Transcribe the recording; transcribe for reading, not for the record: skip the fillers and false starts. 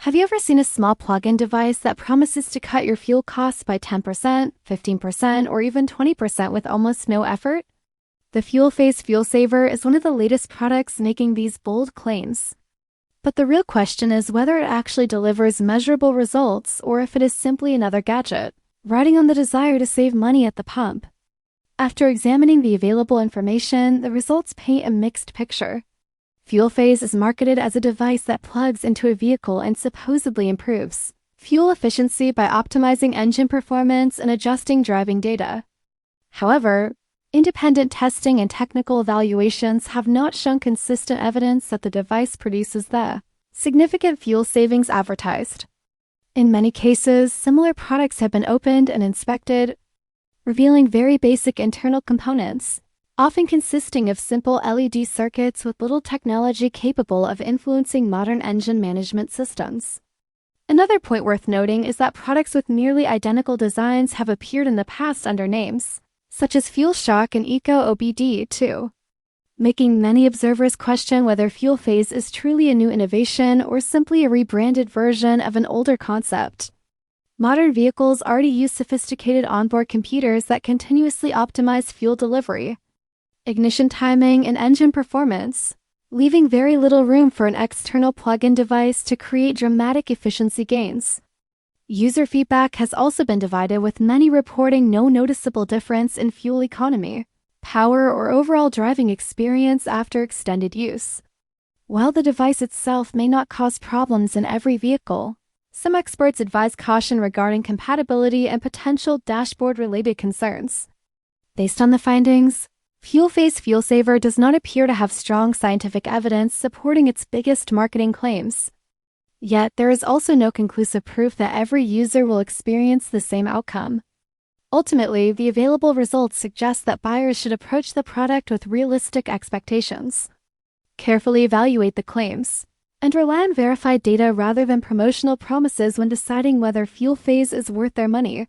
Have you ever seen a small plug-in device that promises to cut your fuel costs by 10%, 15%, or even 20% with almost no effort? The FuelPhase Fuel Saver is one of the latest products making these bold claims. But the real question is whether it actually delivers measurable results or if it is simply another gadget, riding on the desire to save money at the pump. After examining the available information, the results paint a mixed picture. FuelPhase is marketed as a device that plugs into a vehicle and supposedly improves fuel efficiency by optimizing engine performance and adjusting driving data. However, independent testing and technical evaluations have not shown consistent evidence that the device produces the significant fuel savings advertised. In many cases, similar products have been opened and inspected, revealing very basic internal components, often consisting of simple LED circuits with little technology capable of influencing modern engine management systems. Another point worth noting is that products with nearly identical designs have appeared in the past under names, such as FuelShock and EcoOBD2, making many observers question whether FuelPhase is truly a new innovation or simply a rebranded version of an older concept. Modern vehicles already use sophisticated onboard computers that continuously optimize fuel delivery, ignition timing, and engine performance, leaving very little room for an external plug-in device to create dramatic efficiency gains. User feedback has also been divided, with many reporting no noticeable difference in fuel economy, power, or overall driving experience after extended use. While the device itself may not cause problems in every vehicle, some experts advise caution regarding compatibility and potential dashboard-related concerns. Based on the findings, FuelPhase Fuel Saver does not appear to have strong scientific evidence supporting its biggest marketing claims. Yet, there is also no conclusive proof that every user will experience the same outcome. Ultimately, the available results suggest that buyers should approach the product with realistic expectations, carefully evaluate the claims, and rely on verified data rather than promotional promises when deciding whether FuelPhase is worth their money.